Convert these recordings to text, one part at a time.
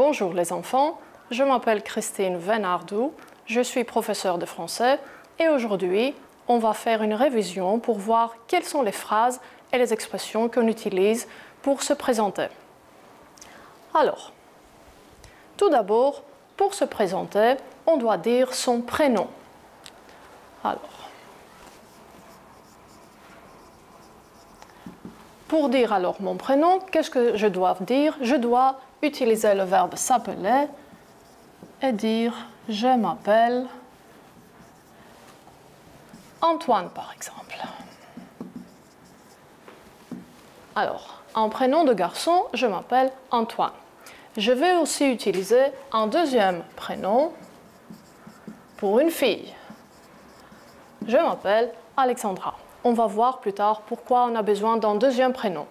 Bonjour les enfants, je m'appelle Christine Venardou, je suis professeure de français et aujourd'hui, on va faire une révision pour voir quelles sont les phrases et les expressions qu'on utilise pour se présenter. Alors, tout d'abord, pour se présenter, on doit dire son prénom. Alors, pour dire alors mon prénom, qu'est-ce que je dois dire? Je dois utiliser le verbe s'appeler et dire je m'appelle Antoine par exemple. Alors, en prénom de garçon, je m'appelle Antoine. Je vais aussi utiliser un deuxième prénom pour une fille. Je m'appelle Alexandra. On va voir plus tard pourquoi on a besoin d'un deuxième prénom.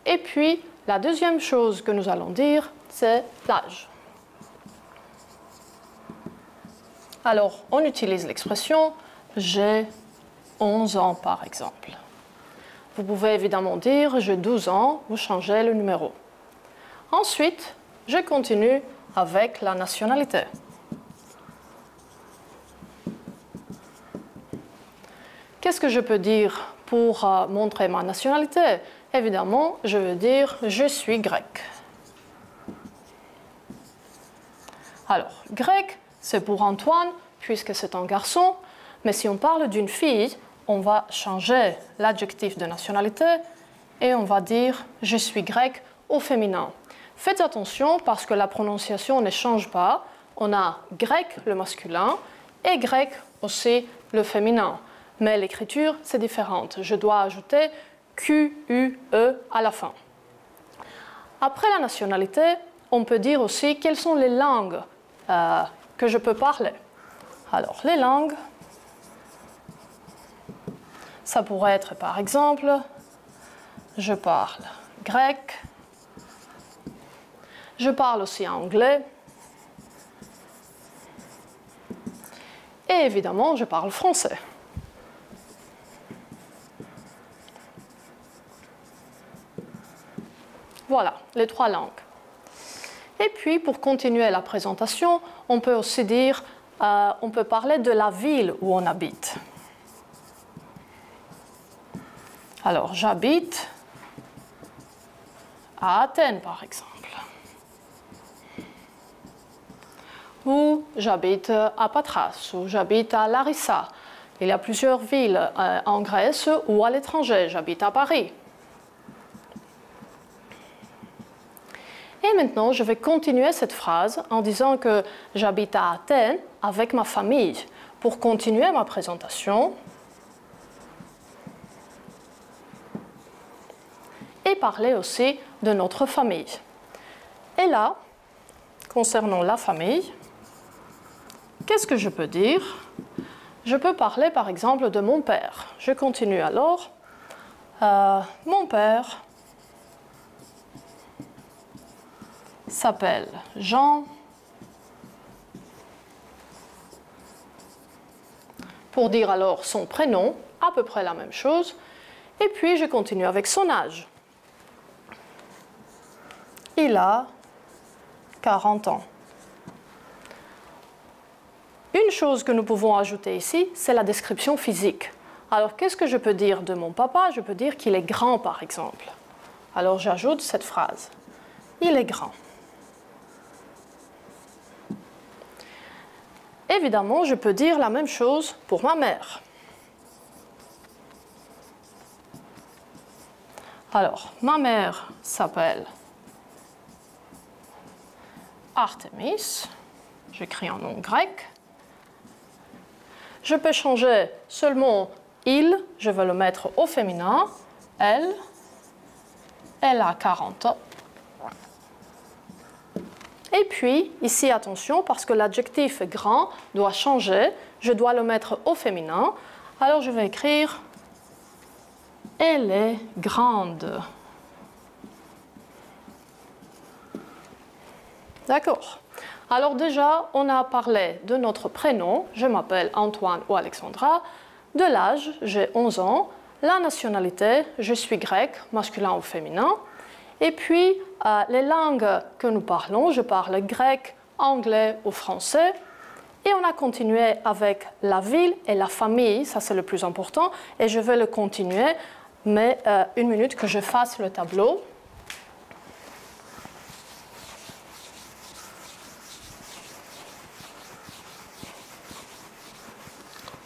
Et puis, la deuxième chose que nous allons dire, c'est l'âge. Alors, on utilise l'expression « j'ai 11 ans » par exemple. Vous pouvez évidemment dire « j'ai 12 ans », vous changez le numéro. Ensuite, je continue avec la nationalité. Qu'est-ce que je peux dire pour montrer ma nationalité? Évidemment, je veux dire « je suis grec ». Alors, grec, c'est pour Antoine, puisque c'est un garçon, mais si on parle d'une fille, on va changer l'adjectif de nationalité et on va dire « je suis grec » au féminin. Faites attention parce que la prononciation ne change pas. On a grec, le masculin, et grec aussi, le féminin. Mais l'écriture, c'est différente. Je dois ajouter Q, U, E à la fin. Après la nationalité, on peut dire aussi quelles sont les langues que je peux parler. Alors, les langues, ça pourrait être par exemple, je parle grec, je parle aussi anglais, et évidemment, je parle français. Voilà, les trois langues. Et puis, pour continuer la présentation, on peut aussi dire, on peut parler de la ville où on habite. Alors, j'habite à Athènes, par exemple. Ou j'habite à Patras, ou j'habite à Larissa. Il y a plusieurs villes en Grèce ou à l'étranger. J'habite à Paris. Et maintenant, je vais continuer cette phrase en disant que j'habite à Athènes avec ma famille. Pour continuer ma présentation et parler aussi de notre famille. Et là, concernant la famille, qu'est-ce que je peux dire? Je peux parler par exemple de mon père. Je continue alors. Mon père s'appelle Jean. Pour dire alors son prénom, à peu près la même chose. Et puis je continue avec son âge. Il a 40 ans. Une chose que nous pouvons ajouter ici, c'est la description physique. Alors, qu'est-ce que je peux dire de mon papa? Je peux dire qu'il est grand, par exemple. Alors, j'ajoute cette phrase. Il est grand. Évidemment, je peux dire la même chose pour ma mère. Alors, ma mère s'appelle Artémis. J'écris un nom grec. Je peux changer seulement il, je vais le mettre au féminin. Elle a 40 ans. Et puis, ici, attention, parce que l'adjectif grand doit changer, je dois le mettre au féminin. Alors, je vais écrire « Elle est grande ». D'accord. Alors déjà, on a parlé de notre prénom, je m'appelle Antoine ou Alexandra, de l'âge, j'ai 11 ans, la nationalité, je suis grec, masculin ou féminin, Et puis, les langues que nous parlons, je parle grec, anglais ou français. Et on a continué avec la ville et la famille, ça c'est le plus important. Et je vais le continuer, mais une minute que je fasse le tableau.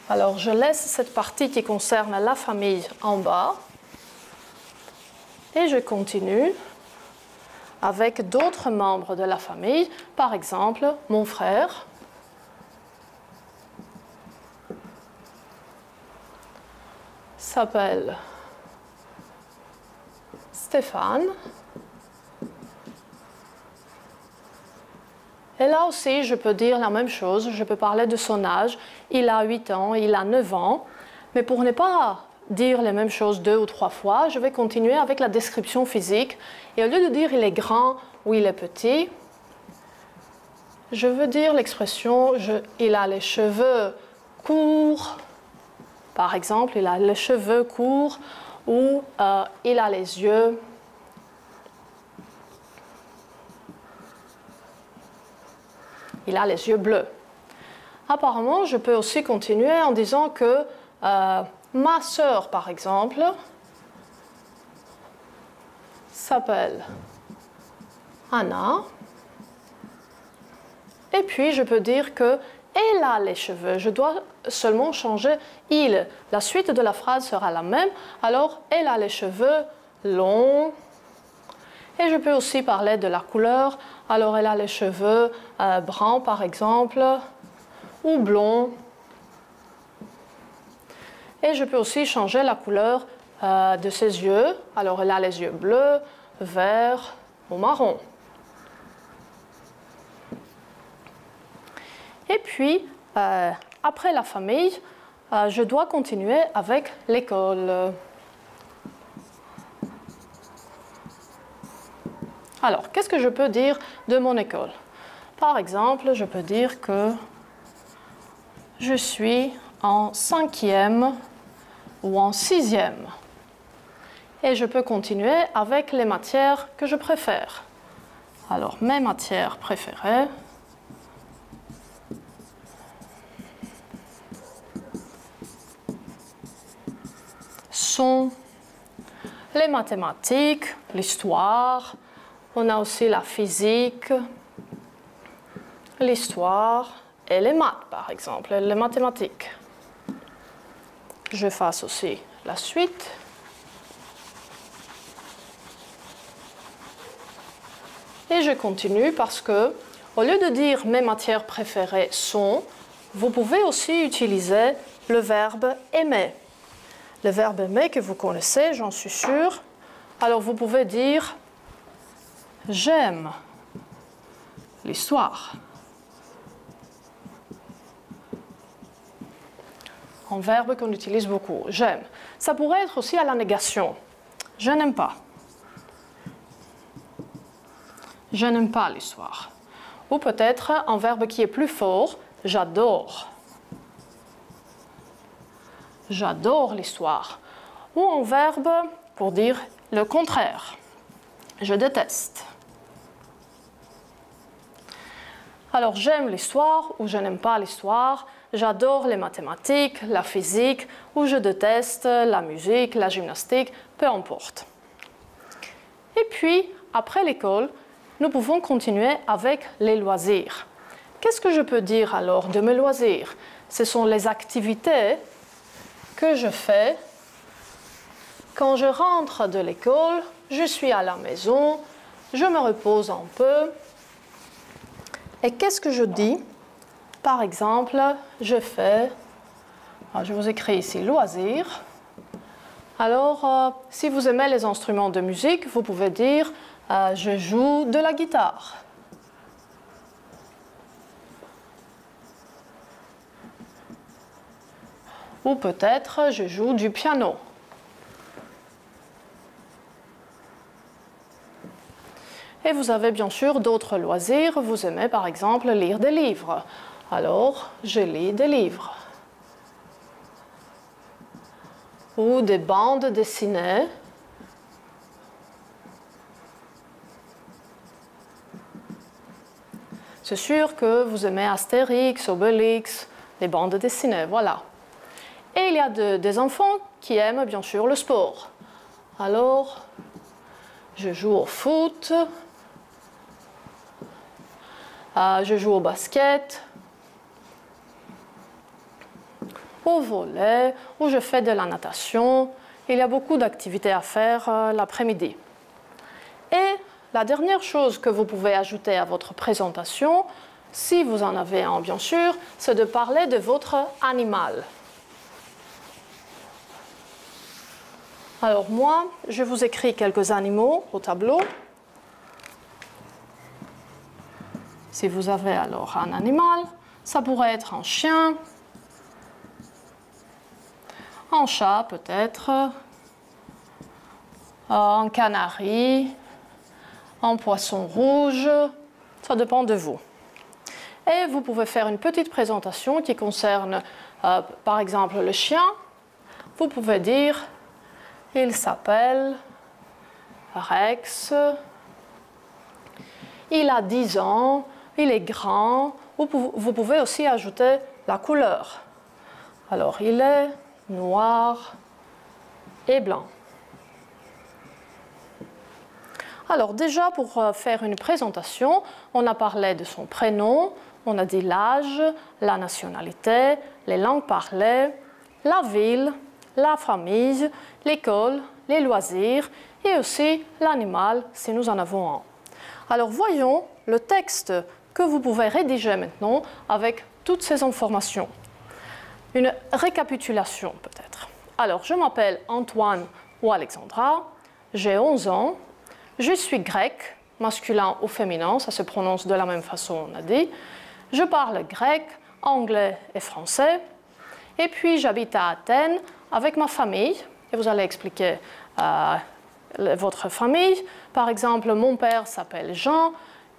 Alors, je laisse cette partie qui concerne la famille en bas. Et je continue avec d'autres membres de la famille. Par exemple, mon frère s'appelle Stéphane. Et là aussi, je peux dire la même chose. Je peux parler de son âge. Il a 8 ans, il a 9 ans. Mais pour ne pas dire les mêmes choses 2 ou 3 fois, je vais continuer avec la description physique. Et au lieu de dire il est grand ou il est petit, je veux dire l'expression il a les cheveux courts. Par exemple, il a les cheveux courts ou il a les yeux. Il a les yeux bleus. Apparemment, je peux aussi continuer en disant que ma sœur, par exemple, s'appelle Anna. Et puis, je peux dire que elle a les cheveux. Je dois seulement changer il. La suite de la phrase sera la même. Alors, elle a les cheveux longs. Et je peux aussi parler de la couleur. Alors, elle a les cheveux bruns, par exemple, ou blonds. Et je peux aussi changer la couleur de ses yeux. Alors, elle a les yeux bleus, verts ou marron. Et puis, après la famille, je dois continuer avec l'école. Alors, qu'est-ce que je peux dire de mon école? Par exemple, je peux dire que je suis en 5e ou en 6e. Et je peux continuer avec les matières que je préfère. Alors, mes matières préférées sont les mathématiques, l'histoire. On a aussi la physique, l'histoire et les maths, par exemple, les mathématiques. Je fasse aussi la suite. Et je continue parce que, au lieu de dire mes matières préférées sont, vous pouvez aussi utiliser le verbe aimer. Le verbe aimer que vous connaissez, j'en suis sûre. Alors vous pouvez dire j'aime l'histoire. Un verbe qu'on utilise beaucoup, j'aime. Ça pourrait être aussi à la négation. Je n'aime pas. Je n'aime pas l'histoire. Ou peut-être un verbe qui est plus fort, j'adore. J'adore l'histoire. Ou un verbe pour dire le contraire. Je déteste. Alors, j'aime l'histoire ou je n'aime pas l'histoire. J'adore les mathématiques, la physique, ou je déteste la musique, la gymnastique, peu importe. Et puis, après l'école, nous pouvons continuer avec les loisirs. Qu'est-ce que je peux dire alors de mes loisirs? Ce sont les activités que je fais quand je rentre de l'école, je suis à la maison, je me repose un peu. Et qu'est-ce que je dis? Par exemple, je vous écris ici loisirs. Alors, si vous aimez les instruments de musique, vous pouvez dire je joue de la guitare. Ou peut-être je joue du piano. Et vous avez bien sûr d'autres loisirs. Vous aimez par exemple lire des livres. Alors, je lis des livres. Ou des bandes dessinées. C'est sûr que vous aimez Astérix, Obélix, les bandes dessinées, voilà. Et il y a des enfants qui aiment bien sûr le sport. Alors, je joue au foot, je joue au basket, au volley, ou je fais de la natation. Il y a beaucoup d'activités à faire l'après-midi. Et la dernière chose que vous pouvez ajouter à votre présentation, si vous en avez un bien sûr, c'est de parler de votre animal. Alors moi, je vous écris quelques animaux au tableau. Si vous avez alors un animal, ça pourrait être un chien, un chat peut-être, un canari, un poisson rouge, ça dépend de vous. Et vous pouvez faire une petite présentation qui concerne, par exemple, le chien. Vous pouvez dire, il s'appelle Rex, il a 10 ans, il est grand. Vous pouvez aussi ajouter la couleur. Alors, il est noir et blanc. Alors déjà, pour faire une présentation, on a parlé de son prénom, on a dit l'âge, la nationalité, les langues parlées, la ville, la famille, l'école, les loisirs et aussi l'animal si nous en avons un. Alors voyons le texte que vous pouvez rédiger maintenant avec toutes ces informations. Une récapitulation peut-être. Alors je m'appelle Antoine ou Alexandra, j'ai 11 ans. Je suis grec, masculin ou féminin, ça se prononce de la même façon, on a dit. Je parle grec, anglais et français. Et puis j'habite à Athènes avec ma famille. Et vous allez expliquer votre famille. Par exemple, mon père s'appelle Jean,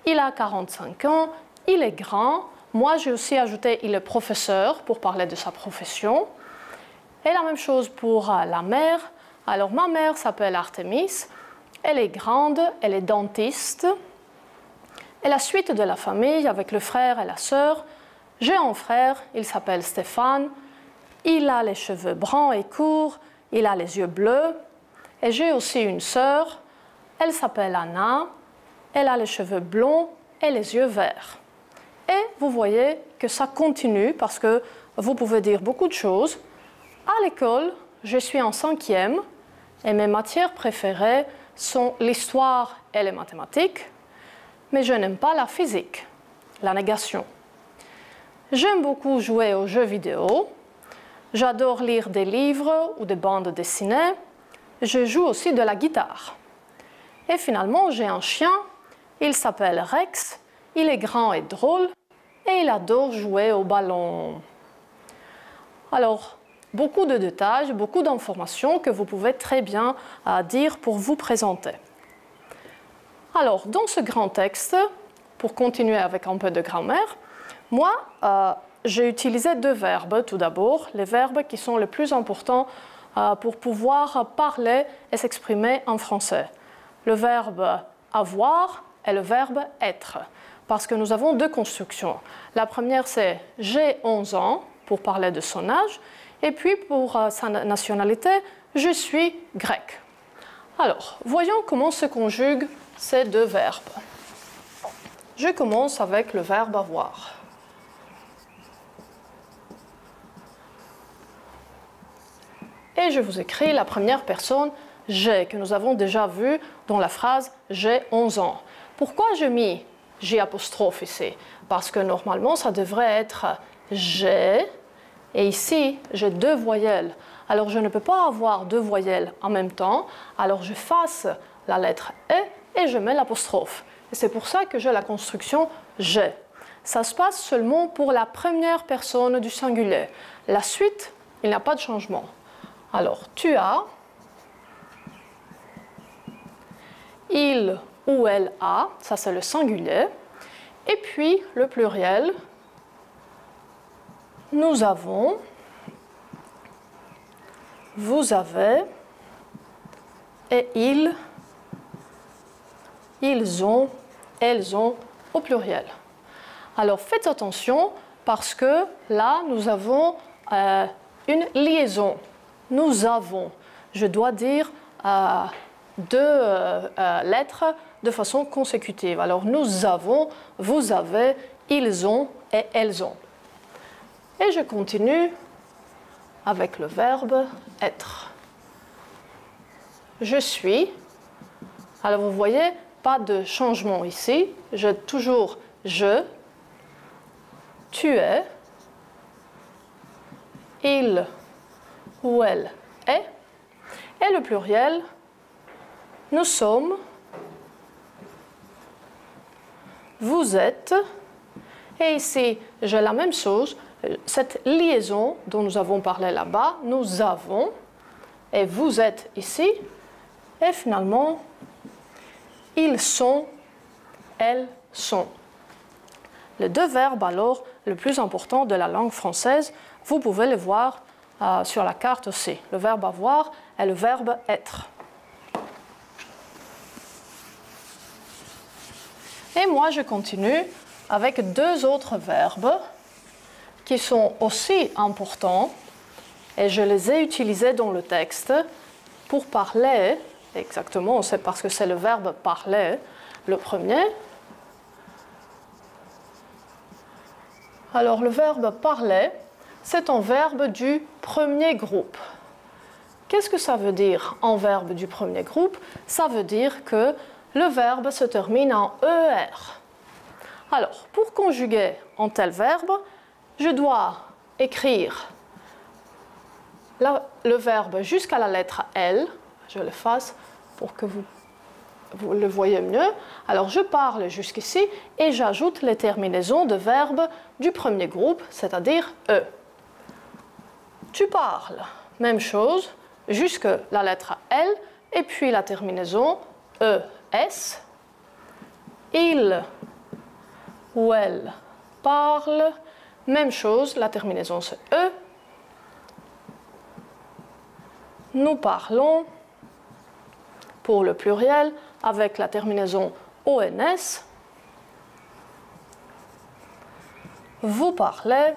il a 45 ans, il est grand. Moi, j'ai aussi ajouté il est professeur pour parler de sa profession. Et la même chose pour la mère. Alors ma mère s'appelle Artémis. Elle est grande, elle est dentiste. Et la suite de la famille, avec le frère et la sœur, j'ai un frère, il s'appelle Stéphane. Il a les cheveux bruns et courts, il a les yeux bleus. Et j'ai aussi une sœur, elle s'appelle Anna. Elle a les cheveux blonds et les yeux verts. Et vous voyez que ça continue parce que vous pouvez dire beaucoup de choses. À l'école, je suis en 5e et mes matières préférées sont l'histoire et les mathématiques, mais je n'aime pas la physique, la négation. J'aime beaucoup jouer aux jeux vidéo, j'adore lire des livres ou des bandes dessinées, je joue aussi de la guitare. Et finalement, j'ai un chien, il s'appelle Rex, il est grand et drôle, et il adore jouer au ballon. Alors, beaucoup de détails, beaucoup d'informations que vous pouvez très bien dire pour vous présenter. Alors, dans ce grand texte, pour continuer avec un peu de grammaire, moi, j'ai utilisé 2 verbes tout d'abord, les verbes qui sont les plus importants pour pouvoir parler et s'exprimer en français. Le verbe avoir et le verbe être, parce que nous avons 2 constructions. La première, c'est « j'ai 11 ans » pour parler de son âge, et puis pour sa nationalité, je suis grec. Alors, voyons comment se conjuguent ces 2 verbes. Je commence avec le verbe avoir. Et je vous écris la première personne j'ai, que nous avons déjà vu dans la phrase j'ai 11 ans. Pourquoi j'ai mis J' ici? Parce que normalement, ça devrait être j'ai. Et ici, j'ai 2 voyelles. Alors, je ne peux pas avoir 2 voyelles en même temps. Alors, j'efface la lettre E et je mets l'apostrophe. Et c'est pour ça que j'ai la construction « j'ai ». Ça se passe seulement pour la première personne du singulier. La suite, il n'y a pas de changement. Alors, tu as, il ou elle a, ça c'est le singulier. Et puis, le pluriel, nous avons, vous avez, et ils ont, elles ont, au pluriel. Alors faites attention parce que là, nous avons une liaison. Nous avons. Je dois dire deux lettres de façon consécutive. Alors nous avons, vous avez, ils ont et elles ont. Et je continue avec le verbe être. Je suis. Alors vous voyez, pas de changement ici. J'ai toujours je, tu es, il ou elle est. Et le pluriel, nous sommes, vous êtes. Et ici, j'ai la même chose. Cette liaison dont nous avons parlé là-bas, nous avons, et vous êtes ici, et finalement, ils sont, elles sont. Les deux verbes, alors, le plus important de la langue française, vous pouvez les voir sur la carte aussi. Le verbe avoir et le verbe être. Et moi, je continue avec deux autres verbes qui sont aussi importants et je les ai utilisés dans le texte pour parler, exactement, c'est parce que c'est le verbe parler, le premier. Alors le verbe parler, c'est un verbe du premier groupe. Qu'est-ce que ça veut dire en verbe du premier groupe? Ça veut dire que le verbe se termine en ER. Alors, pour conjuguer un tel verbe, je dois écrire le verbe jusqu'à la lettre L. Je le fasse pour que vous le voyez mieux. Alors, je parle jusqu'ici et j'ajoute les terminaisons de verbes du premier groupe, c'est-à-dire E. Tu parles, même chose, jusque la lettre L et puis la terminaison ES. Il ou elle parle, même chose, la terminaison c'est E. Nous parlons, pour le pluriel, avec la terminaison ONS. Vous parlez,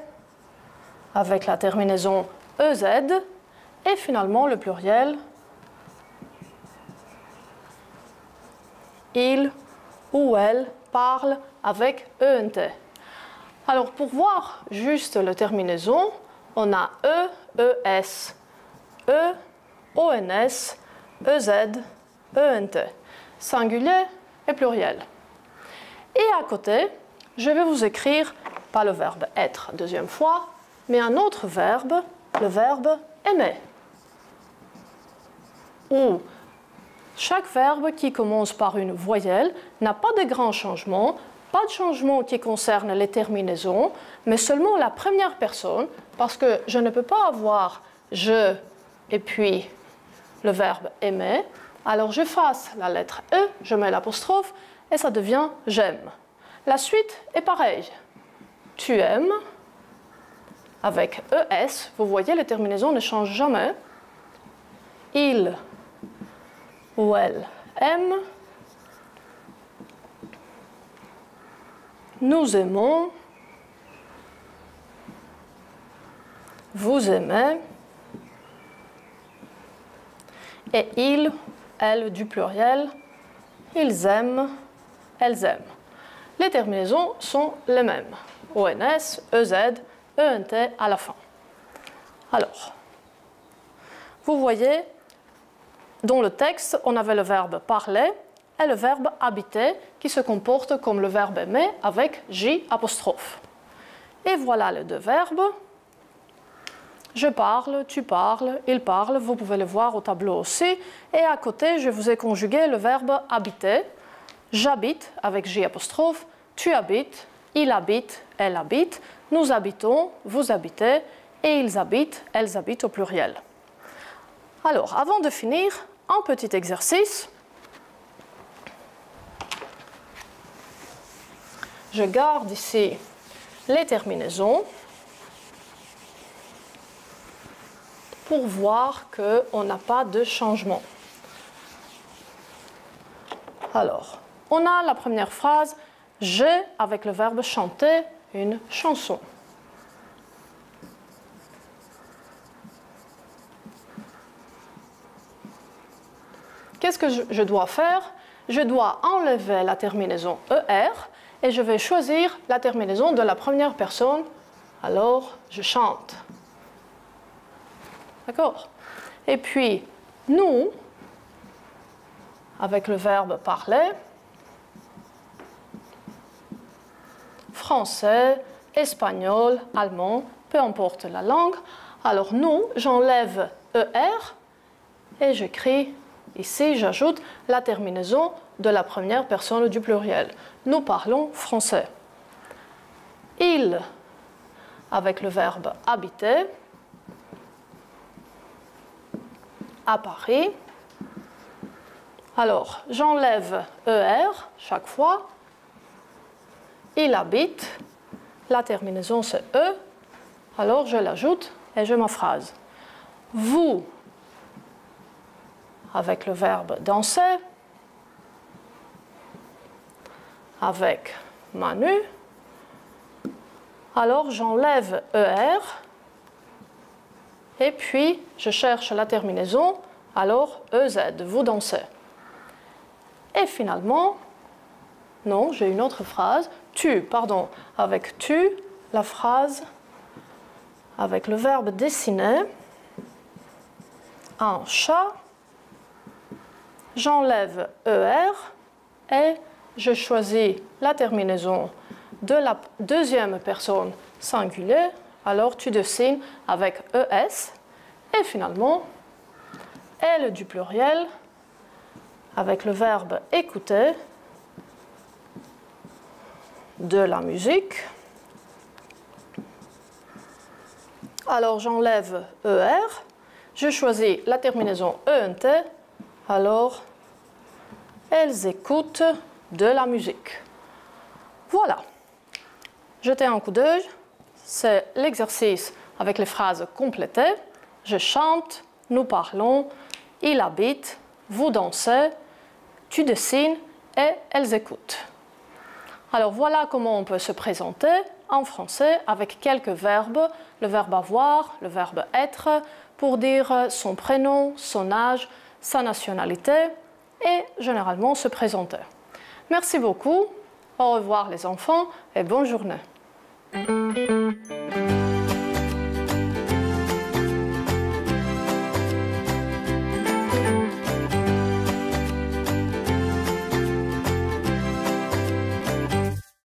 avec la terminaison EZ. Et finalement, le pluriel, il ou elle parle avec ENT. Alors, pour voir juste la terminaison, on a E, ES, E, ONS, EZ, ENT. Singulier et pluriel. Et à côté, je vais vous écrire, pas le verbe être deuxième fois, mais un autre verbe, le verbe aimer. Où chaque verbe qui commence par une voyelle n'a pas de grands changements, pas de changement qui concerne les terminaisons, mais seulement la première personne, parce que je ne peux pas avoir je et puis le verbe aimer. Alors j'efface la lettre E, je mets l'apostrophe et ça devient j'aime. La suite est pareille. Tu aimes, avec ES, vous voyez, les terminaisons ne changent jamais. Il ou elle aime. Nous aimons. Vous aimez. Et il, elle du pluriel, ils aiment, elles aiment. Les terminaisons sont les mêmes. ONS, EZ, ENT à la fin. Alors, vous voyez, dans le texte, on avait le verbe parler et le verbe habiter qui se comporte comme le verbe aimer avec J apostrophe. Et voilà les deux verbes. Je parle, tu parles, il parle, vous pouvez le voir au tableau aussi. Et à côté, je vous ai conjugué le verbe habiter. J'habite avec J apostrophe, tu habites, il habite, elle habite, nous habitons, vous habitez, et ils habitent, elles habitent au pluriel. Alors, avant de finir, un petit exercice. Je garde ici les terminaisons pour voir qu'on n'a pas de changement. Alors, on a la première phrase, j'ai, avec le verbe chanter, une chanson. Qu'est-ce que je dois faire? Je dois enlever la terminaison ER et je vais choisir la terminaison de la première personne. Alors, je chante. D'accord? Et puis, nous, avec le verbe parler, français, espagnol, allemand, peu importe la langue. Alors, nous, j'enlève ER et j'écris ici, j'ajoute la terminaison de la première personne du pluriel. Nous parlons français. Il, avec le verbe habiter, à Paris. Alors, j'enlève ER chaque fois. Il habite. La terminaison, c'est E. Alors, je l'ajoute et j'ai ma phrase. Vous, avec le verbe danser, avec Manu. Alors, j'enlève ER et puis je cherche la terminaison, alors EZ, vous dansez. Et finalement, non, j'ai une autre phrase, avec tu, la phrase avec le verbe dessiner, un chat, j'enlève ER et je choisis la terminaison de la deuxième personne singulier, alors tu dessines avec ES et finalement, L du pluriel avec le verbe écouter de la musique. Alors j'enlève ER, je choisis la terminaison ENT, alors elles écoutent de la musique. Voilà. Jetez un coup d'œil, c'est l'exercice avec les phrases complétées. Je chante, nous parlons, il habite, vous dansez, tu dessines et elles écoutent. Alors voilà comment on peut se présenter en français avec quelques verbes, le verbe avoir, le verbe être, pour dire son prénom, son âge, sa nationalité et généralement se présenter. Merci beaucoup, au revoir les enfants et bonne journée.